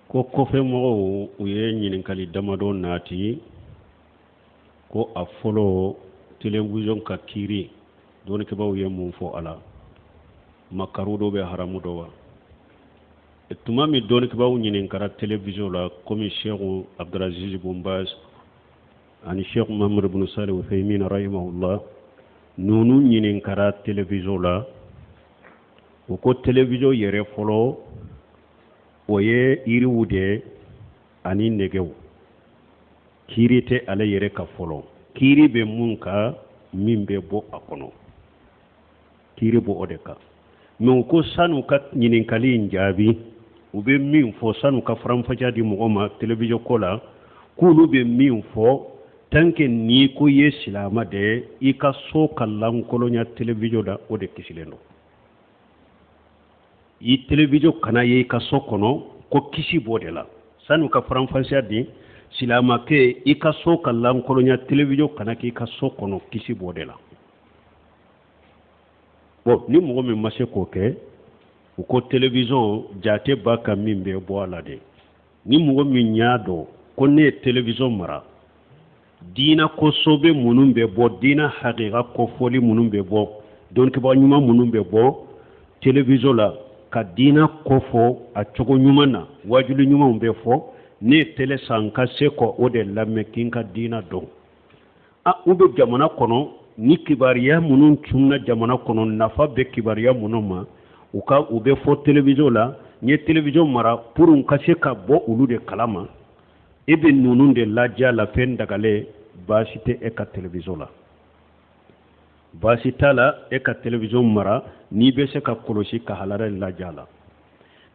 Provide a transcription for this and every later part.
ko kofe mo u ye ɲininkali damadɔ naati ko a fɔlɔ television ka kiiri dɔɔnikɛbaw ye mun fɔ a la makaru dɔ bɛ haramu dɔ wa tuma min dɔɔnikɛbaw ɲininkara television la komi Sheikh Abdulaziz Bin Baz ani Sheikh Muhammad bin Salih Uthaymin rahimahullah nunu ɲininkara television la o ko television yɛrɛ fɔlɔ o ye yiriw de ani nɛgɛw kiiri tɛ ale yɛrɛ ka fɔlɔ kiiri bɛ mun ka min bɛ bɔ a kɔnɔ kiiri bɔ o de kan mais u ko sanu ka ɲininkali in jaabi u bɛ min fɔ sanu ka faranfasiya di mɔgɔ ma television ko la k'olu bɛ min fɔ tant que ni ko ye silama de i ka so ka lankolonya television da o de kisilen don i television kana ye i ka so kɔnɔ ko kisi b'o de la sanu ka faranfasiya di silama ke i ka so ka lankolonya television kana k'i ka so kɔnɔ kisi b'o de la bon ni mɔgɔ min ma se k'o kɛ u ko television jate ba ka min bɛ bɔ a la de ni mɔgɔ min y'a dɔn ko ne ye television mara diina kɔsɔbɛ minnu bɛ bɔ diina hakika kɔfɔli minnu bɛ bɔ dɔnkibaa ɲuman minnu bɛ bɔ television la ka diina kɔfɔ a cogo ɲuman na wajuli ɲumanw bɛ fɔ ne ye tele san ka se ko o de lamɛn k'i ka diina dɔn u bɛ jamana kɔnɔ ni kibariya minnu tunna jamana kɔnɔ nafa bɛ kibariya minnu ma u bɛ fɔ television la n ye television mara pour n ka se ka bɔ olu de kalama e bɛ ninnu de lajɛ la fɛn dagalen baasi tɛ e ka television la baasi t'a la e ka television mara n'i bɛ se ka kɔlɔsi ka halala lajɛ la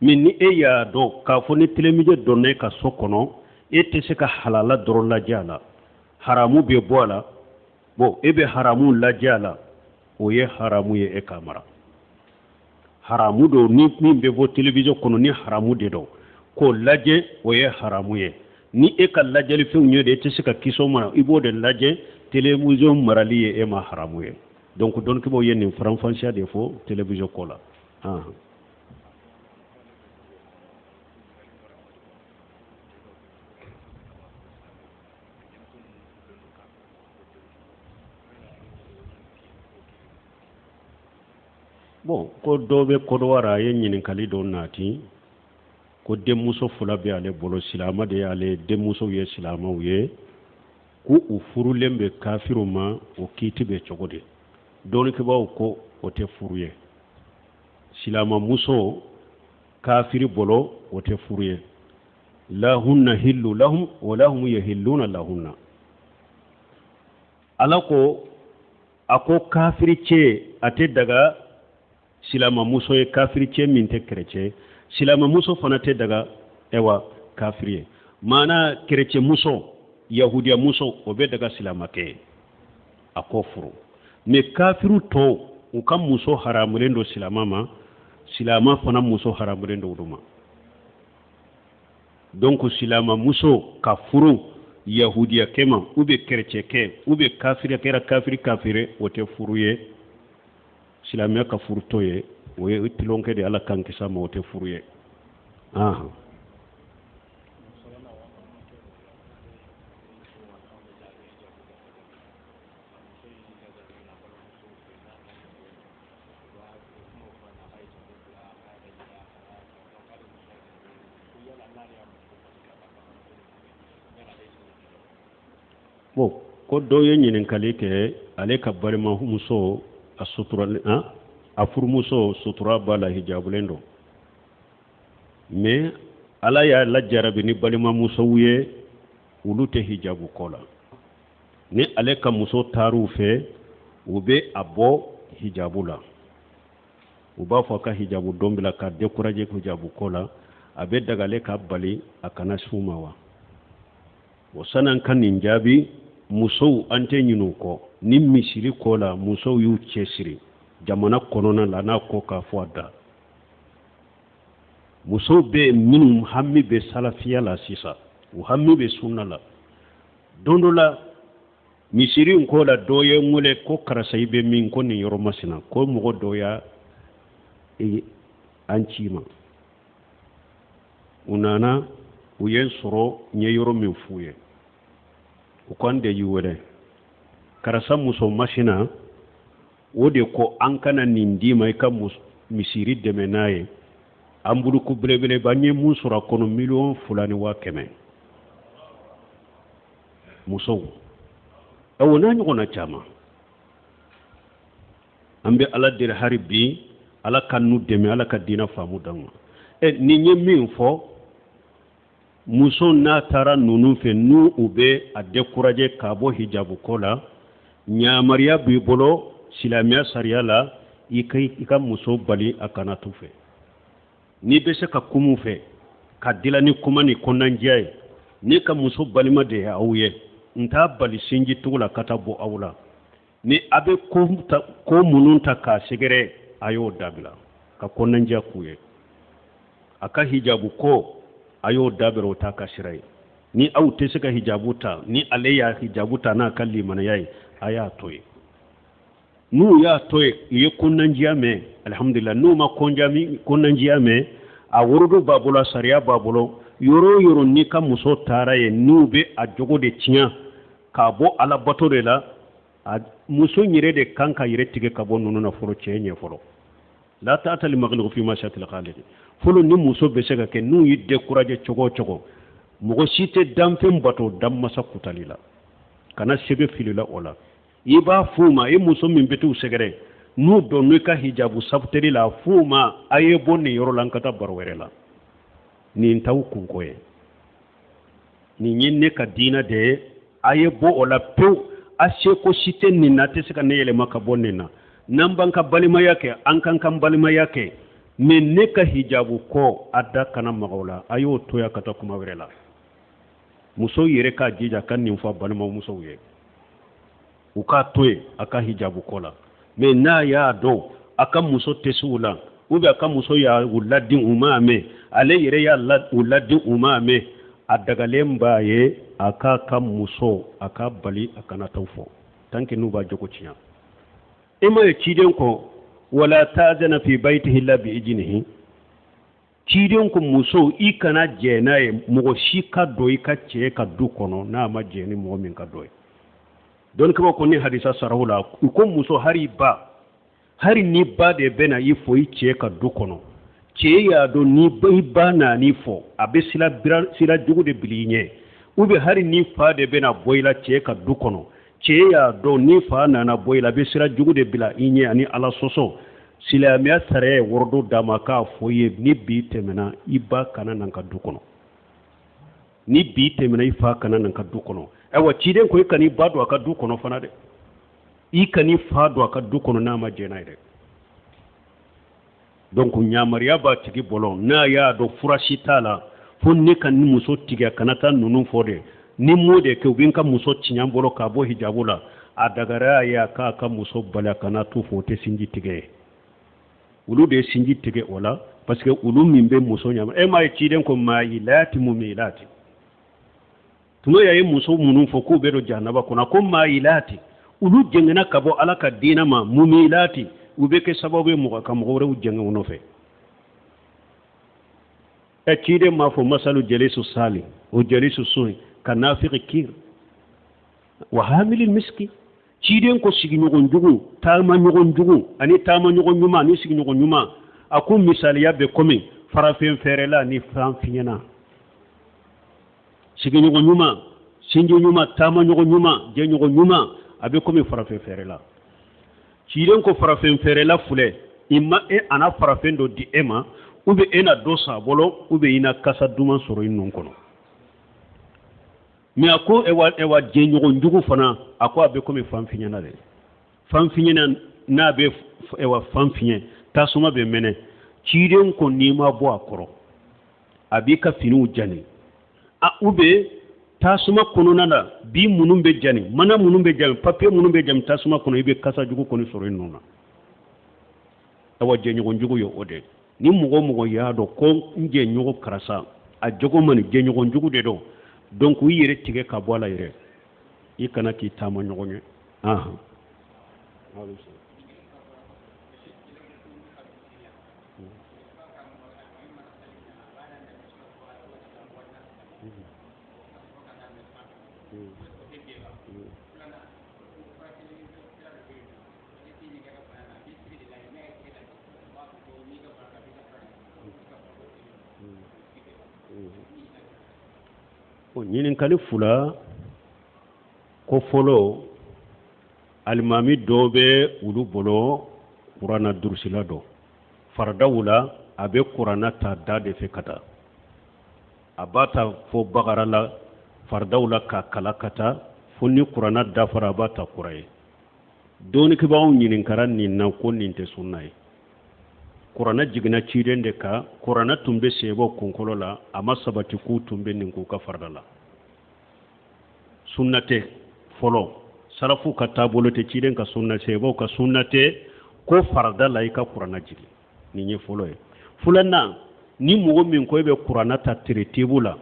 mais ni e y'a dɔn k'a fɔ ni television donna e ka so kɔnɔ e tɛ se ka halala dɔrɔn lajɛ la haramu bɛ bɔ a la bon e bɛ haramu lajɛ la o ye haramu ye e ka mara haramu do ni min bɛ bɔ television kɔnɔ ni haramu de don k'o lajɛ o ye haramu ye ni e ka lajɛli fɛnw ye de e tɛ se ka kisɔ mara i b'o de lajɛ television marali ye e ma haramu ye donc dɔnnibaw ye nin faranfasiya de fɔ television ko la bon ko dɔ bɛ Kodowara a ye ɲininkali dɔ naati ko denmuso fila bɛ ale bolo silama de y'ale denmusow ye silamaw ye ko u furulen bɛ kafiru ma o kiiti bɛ cogo di dɔnnikɛbaw ko o tɛ furu ye silama muso kafiri bolo o tɛ furu ye lahunna hillu lahum wa lahum yahilluna lahunna ala ko a ko kafiri cɛ a tɛ daga silama muso ye kafiri cɛ min tɛ chrétien silama muso fana tɛ daga ewa kafiri ye maana chrétien muso yahudiya muso o bɛ daga silama kɛ a ko furu mais kafiru tɔw u ka muso haramulen do silama ma silama fana muso haramulen do olu ma donc silama muso ka furu yahudiya kɛ ma ou bien chrétien kɛ ou bien kafiri kɛra kafiri o tɛ furu ye silamɛya ka furu to ye o ye tilonkɛ de ala kan kisa ma o tɛ furu ye bon ko dɔ ye ɲininkali kɛ ale ka balimamuso a sutura a furumuso sutura b'a la hijabulen don mais ala y'a lajarabi ni balimamusow ye olu tɛ hijabu kɔ la ni ale ka muso taar'u fɛ u bɛ a bɔ hijabu la u b'a fɔ ka hijabu don bila ka décourager hijabu kɔ la a bɛ dagale ka bali a kana s'u ma wa o sanan ka nin jaabi musow an tɛ ɲin'u kɔ ni misiri kɔ la musow y'u cɛsiri jamana kɔnɔna la n'a ko k'a fɔ a da musow bɛ minnu hami bɛ salafiya la sisan u hami bɛ sunna la don dɔ la misiri in ko la dɔ ye n wele ko karisa i bɛ min ko nin yɔrɔ masina ko mɔgɔ dɔ y'a an ci ma u nana u yen soro nye yoro min fuye u konde yuwele karasa muso mashina o de ko an kana nin dima i ka misiri dɛmɛ n'a ye an buruku belebeleba an ye mun sɔrɔ a kɔnɔ $2,200,000 musow awo n'a ɲɔgɔnna caman an bɛ ala deli hari bi ala ka nu dɛmɛ ala ka diina faamu d'an ma nin ye min fɔ muso n'a taara ninnu fɛ n'u u bɛ a décourager k'a bɔ hijabu ko la ɲamariya b'i bolo silamɛya sariya la i ka muso bali a kana tu fɛ n'i bɛ se ka kumu fɛ ka dila ni kuma ni kɔnɔnandiya ye ni ka muso balima de ye aw ye n t'a bali sinji tugu la ka taa bɔ aw la ni a bɛ ko minnu ta k'a sɛgɛrɛ a y'o dabila ka kɔnɔnandiya k'u ye a ka hijabu ko a y'o dabira o t'a ka sira ye ni aw tɛ se ka hijabu ta ni ale y'a hijabu ta n'a ka limanaya ye a y'a to ye n'u y'a to ye u ye kɔnɔnandiya mɛn alhamdulillah n'u ma kɔnɔnandiya mɛn a worodo b'a bolo a sariya b'a bolo yɔrɔ o yɔrɔ n'i ka muso taara ye n'u bɛ a jogo de tiɲɛ k'a bɔ ala bato de la muso yɛrɛ de kan ka yɛrɛ tigɛ ka bɔ ninnu na fɔlɔ cɛ ɲɛ fɔlɔ la ta'ata li maghluqin fi ma'siyatil khaliq fɔlɔ ni muso bɛ se ka kɛ n'u y'i décourager cogo o cogo mɔgɔ si tɛ danfɛn bato danmasa kutali la kana sɛbɛ fili la o la i b'a f'u ma i muso min bɛ t'u sɛgɛrɛ n'u dɔn n'u ka hijabu sabuteli la f'u ma a ye bɔ nin yɔrɔ la an ka taa baro wɛrɛ la nin t'aw kunko ye nin ye ne ka diina de ye a ye bɔ o la pewu a seko si tɛ nin na a tɛ se ka ne yɛlɛma ka bɔ nin na n'an b'an ka balimaya kɛ an kan ka balimaya kɛ mais ne ka hijabu kɔ a da kana maga o la a y'o to ya ka taa kuma wɛrɛ la muso yɛrɛ k'a jija ka nin fɔ balimamusow ye u k'a to ye a ka hijabu kɔ la mais n'a y'a dɔn a ka muso tɛ se u la ou bien a ka muso y'a u ladin u m'a mɛn ale yɛrɛ y'a u ladin u m'a mɛn a dagalen b'a ye a k'a ka muso a ka bali a kana taw fɔ tant que n'u b'a jogo tiɲɛ e ma ye ciden kɔ wala ta'zana fi baytihi illa bi ijnihi ciden ko muso i kana jɛ n'a ye mɔgɔ si ka don i ka cɛ ka du kɔnɔ n'a ma jɛ ni mɔgɔ min ka dɔ ye don kaba ko ni hadisa sarahu la ko muso hari ni ba de bɛna i fɔ i cɛ ka du kɔnɔ cɛ y'a dɔn ni i ba nan'i fɔ a bɛ sira jugu de bili i ɲɛ ou bien hari ni fa de bɛna bɔ i la cɛ ka du kɔnɔ cɛ y'a dɔn ni fa nana bɔ i la a bɛ sira jugu de bila i ɲɛ ani ala sɔsɔ silamɛya sariya ye wɔrɔdo d'a ma k'a fɔ i ye ni bi tɛmɛna i ba kana na n ka du kɔnɔ ni bi tɛmɛna i fa kana na n ka du kɔnɔ ayiwa ciden ko i kan'i ba don a ka du kɔnɔ fana dɛ i kan'i fa don a ka du kɔnɔ n'a ma jɛ n'a ye dɛ donc ɲamariya b'a tigi bolo n'a y'a dɔn fura si t'a la fo ne ka ni muso tigɛ kana taa ninnu fɔ de ni m'o de kɛ u bɛ n ka muso tiɲɛ bolo k'a bɔ hijabu la a dagara ye a k'a ka muso bali a kana tu fɔ o tɛ sinji tigɛ ye olu de ye sinji tigɛ o la parce que olu min bɛ muso ɲamariya e m'a ye ciden ko maayilati mumilati tuma ya ye muso minnu fɔ k'u bɛ don jahanaba kɔnɔ ko maayilati ulu jɛngɛna ka bɔ ala ka diina ma mumilati u bɛ kɛ sababu ye mɔgɔ ka mɔgɔ wɛrɛw jɛngɛ u nɔfɛ ciden m'a fɔ masalu jalisu sali o jalisu suhi ka nafiki kir wa hamilil miski ciden ko sigiɲɔgɔn jugu taama ɲɔgɔn jugu ani taama ɲɔgɔn ɲuman ani sigiɲɔgɔn ɲuman a ko misaliya bɛ komi farafin fɛrɛla ni fan fiɲɛna sigiɲɔgɔn ɲuman sinji ɲuman taama ɲɔgɔn ɲuman jɛɲɔgɔn ɲuman a bɛ komi farafin fɛrɛla ciden ko farafin fɛrɛla filɛ i ma e ana farafin dɔ di e ma ou bien e na dɔ san a bolo ou bien i na kasa duman sɔrɔ i nun kɔnɔ mais a ko ewa jɛɲɔgɔn jugu fana a ko a bɛ komi fan fiɲɛna de fan fiɲɛna n'a bɛ fan fiɲɛ tasuma bɛ mɛnɛ ciden ko n'i ma bɔ a kɔrɔ a b'i ka finiw jani ou bien tasuma kɔnɔna na bi minnu bɛ jani mana minnu bɛ jani papier minnu bɛ jani tasuma kɔnɔ i bɛ kasa jugu kɔni sɔrɔ i nun na ewa jɛɲɔgɔn jugu ye o de ni mɔgɔ mɔgɔ y'a dɔn ko n jɛɲɔgɔn karisa a jogo man jɛɲɔgɔn jugu de don donc u yɛrɛ tigɛ ka bɔ a la yɛrɛ i kana k'i taama ɲɔgɔn ye ɲininkali fula ko folo alimami dɔ bɛ olu bolo kurana durusila dɔ faradaw la a bɛ kurana ta da de fɛ ka taa a b'a ta fo bagara la faradaw la k'a kala ka taa fo ni kurana dafara a b'a ta kura ye dɔɔnikɛbagaw ɲininkara nin na ko nin tɛ sunna ye kurana jiginna ciden de kan kurana tun bɛ sɛbɛw kunkolo la a ma sabati k'u tun bɛ nin k'u ka farda la sunna tɛ fɔlɔ salafu ka taabolo tɛ ciden ka sunna sɛbɛw ka sunna tɛ ko farda la i ka kurana jigi nin ye fɔlɔ ye filanan ni mɔgɔ min ko e bɛ kurana ta teretebu la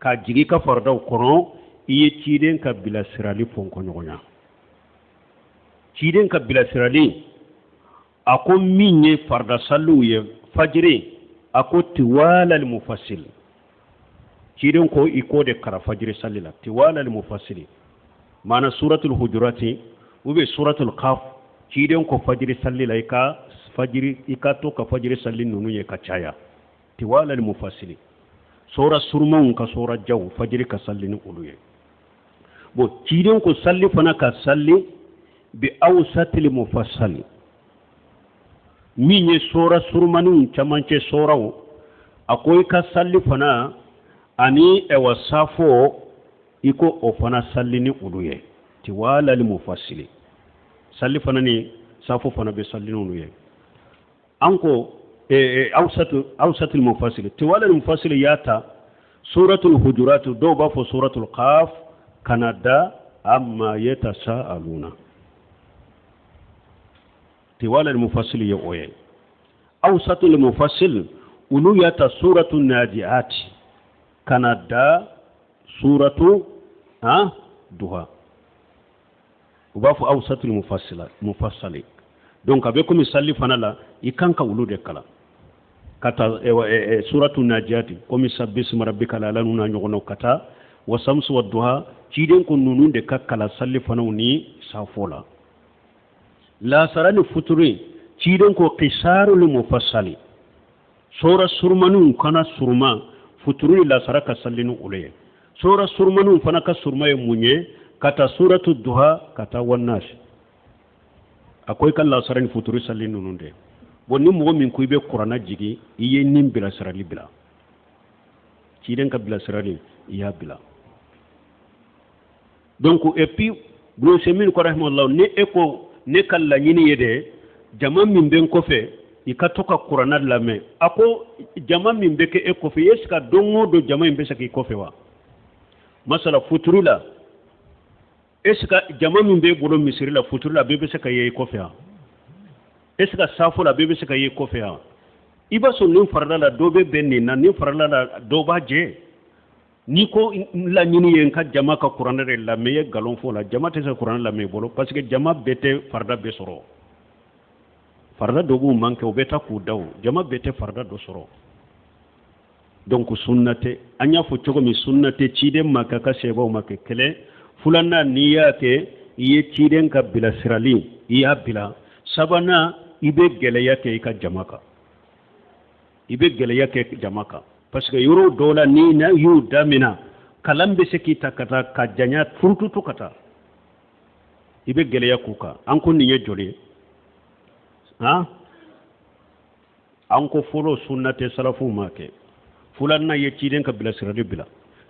k'a jigi ka fardaw kɔnɔ i ye ciden ka bilasirali fɔnkɔɲɔgɔnya ciden ka bilasirali a ko min ye farda saliw ye fajiri a ko tiwala al-mufassil ciden ko i ko de kara fajiri sali la tiwala al-mufassil mana suratul hujurati ou bien suratul qaf ciden ko fajiri sali la i ka to ka fajiri sali nunu ye ka caya tiwala al-mufassil sura surman ka sura jaw fajiri ka sali ni ulu ye bo ciden ko sali fana ka sali bi awsatil mufassal min ye sora surmanin camancɛ soraw a ko i ka salli fana ani ewa safo i ko o fana salli ni olu ye tiwala li mufassili salli fana ni safo fana bɛ salli ni olu ye an ko awsatul mufassili tiwala li mufassili y'a ta suratul hujurat dɔw b'a fɔ suratul qaf kana da amma yatasaaluna tiwala al-mufassil ya oye awsatu al-mufassil ulu yata suratu najiat kanada suratu duha ubafu awsatu al-mufassal donc abe ko misali fana la ikanka ulu de kala kata suratu najiat ko misabbisma rabbika la lanuna nyogono kata wasamsu wadduha ciden ko nunun de kakkala salli fana ni safola la sarani futuri ciden ko qisaru li mufassali sura surmanu kana surma futuri la saraka sallinu ulay sura surmanu fana ka surma ye munye kata suratu duha kata wannas akoy kan la sarani futuri sallinu nunde bonni mo min ko be qur'ana jigi iye nim bila sarali bila ciden ka bila sarali ya bila donc et puis bro semin ko rahmallahu ne eko ne kala ñini yede jama min ben ko fe i ka to ka qur'ana lame ako jama min be ke e ko fe yeska dongo do jama min be saki ko fe wa masala futurula eska jama min be bolo misiri la futurula be saka ye ko fe eska safo la be saka ye ko fe iba so nin farala la do be benni na nin farala la do ba je ni ko la ñini yen ka jama ka qur'ana re la meye galon fo la jama te sa qur'ana la me bolo parce que jama bete farda be soro farda do bu manke o beta ku daw jama bete farda do soro donc sunnate anya fo chogo mi sunnate cide maka ka sebo maka kele fulanna niya ke iye ciden ka bila sirali iya bila sabana ibe geleya ke ka jama ka ibe geleya ke jama ka parce que yoro dola ni na yu damina kalambe seki takata ka janya furtutu kata ibe geleya kuka anko ni ye joli anko folo sunnate salafu make fulanna ye ciden ka bila sirari bila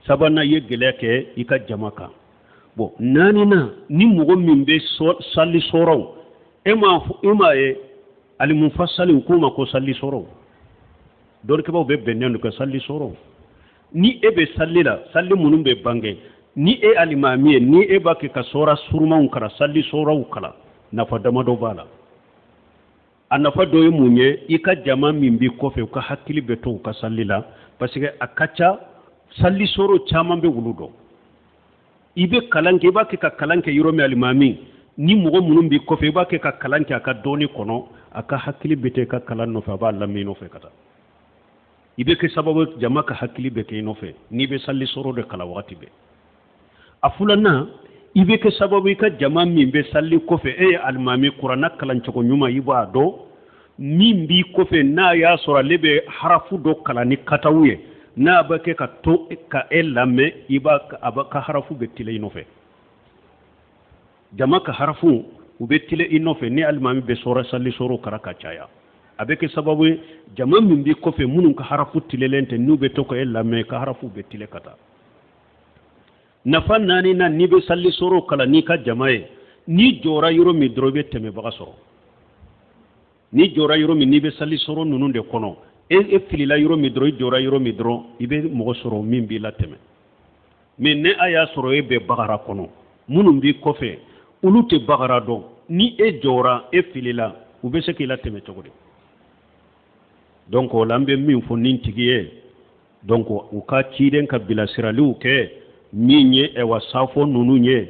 sabana ye geleya ke ika jamaka bo nanina ni mugo min be salli soro ema e ali mufassali hukuma ko salli soro dor ke baw be benen ko salli soro ni ebe salli la salli munum be bange ni e alimami ni e ba ke ka sora surma un kara salli soro kala na fa dama do bala anafa do munye ika jama min bi ko fe ka hakili be to ka salli la parce que akacha salli soro chama be wuludo ibe kalanke ba ke ka kalanke yoro mi alimami ni mugo munum bi ko fe ba ke ka kalanke aka doni kono aka hakili be te ka kalan no fa ba lamino fe kata ibe ke sababu jama ka hakili be ke inofe ni be salli soro de kala wakati be afulana ibe ke sababu ka jama min be salli kofe almami qur'ana kalan choko nyuma iba do min bi kofe na ya sora lebe harafu do kala ni katawuye na ba ke ka to ka elame iba ka harafu be tile inofe jama ka harafu ube tile inofe ni almami be sora salli soro karaka chaya abeke sababu jama min bi kofe munun ka harafu tile lente nube to ko elame ka harafu be tile kata nafa nani na ni be salli soro kala ni ka jamae ni jora yoro mi drobe teme baga soro ni jora yoro mi ni be salli soro nunun de kono filila yoro mi dro jora yoro mi dro ibe mo soro min bi la teme mais ne aya soro e be bagara kono munun bi kofe ulute bagara do ni jora filila ube se ki la teme chogodi donc lambe min fo nin tigiye donc u ka ciden ka bila siraliu ke minye wa safo nunu nye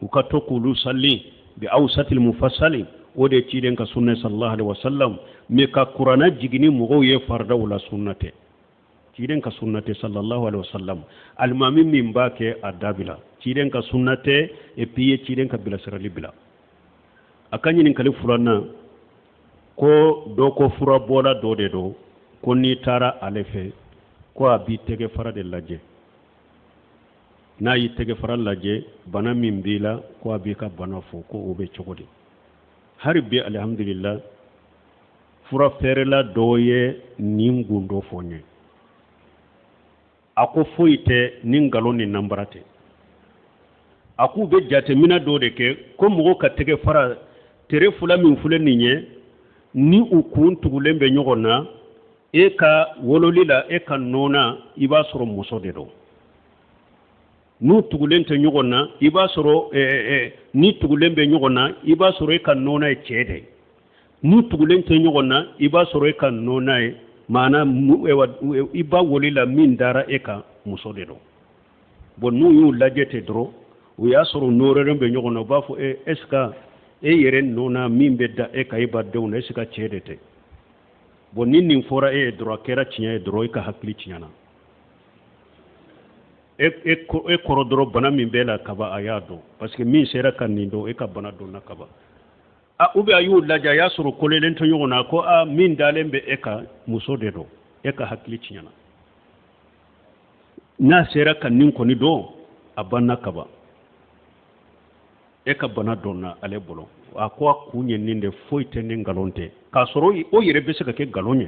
u ka to kulu salli bi awsatil mufassali o de ciden ka sunna sallallahu alaihi wasallam me ka qur'ana jigini mugo ye farda wala sunnate ciden ka sunnate sallallahu alaihi wasallam almami min ba ke adabila ciden ka sunnate e piye ciden ka bila sirali bila akanyi nin kali fulana ko do ko fura bola do de do ko ni tara alefe ko abi tege fara de laje na yi tege fara laje bana min bila ko abi ka bana fo ko obe chogodi har bi alhamdulillah fura ferela doye ningundo fonye ako foite ningalo ni nambarate aku be jate mina do de ke ko mo ka tege fara tere fula min fule ninye ni ukun tugulembe nyogona ka wololila ka nona iba soro muso de do nu tugulente nyogona iba soro ni tugulembe nyogona iba soro ka nona chede ni tugulente nyogona iba soro ka nona mana iba wolila min dara ka muso de do bon nu yu lajete dro u ya soro norerembe nyogona ba fo eska yeren nona min bedda ka iba dewna eska chede te bon nin fora dro kera tinya dro ka hakli tinyana koro dro bana min bela kaba ayado parce que min sera kanindo ka bana do na kaba ube ayu laja ya suru kolelen to yona ko min dalembe ka muso de do ka hakli tinyana na sera kanin ko ni do abana kaba ka bana do na ale bolo akwa kunye ninde foite ne ngalonte ka soro o yere be se ka ke galonye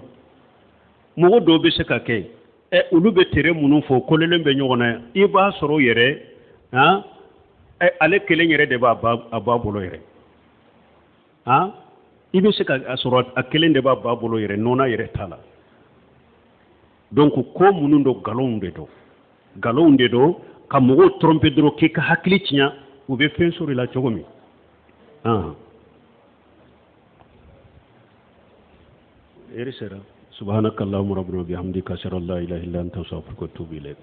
mo do be se ka ke ulu be tere munun fo kolelen be nyogona iba soro yere ale kelen yere de ba bolo yere ibe se ka soro akelen de ba bolo yere nona yere tala donc ko munun do galonde do ka mo tromper dro ke ka hakli tinya u be fen sori la chogomi إرسل سبحانك اللهم ربنا وبحمدك أشهد أن لا إله إلا أنت أستغفرك وأتوب إليك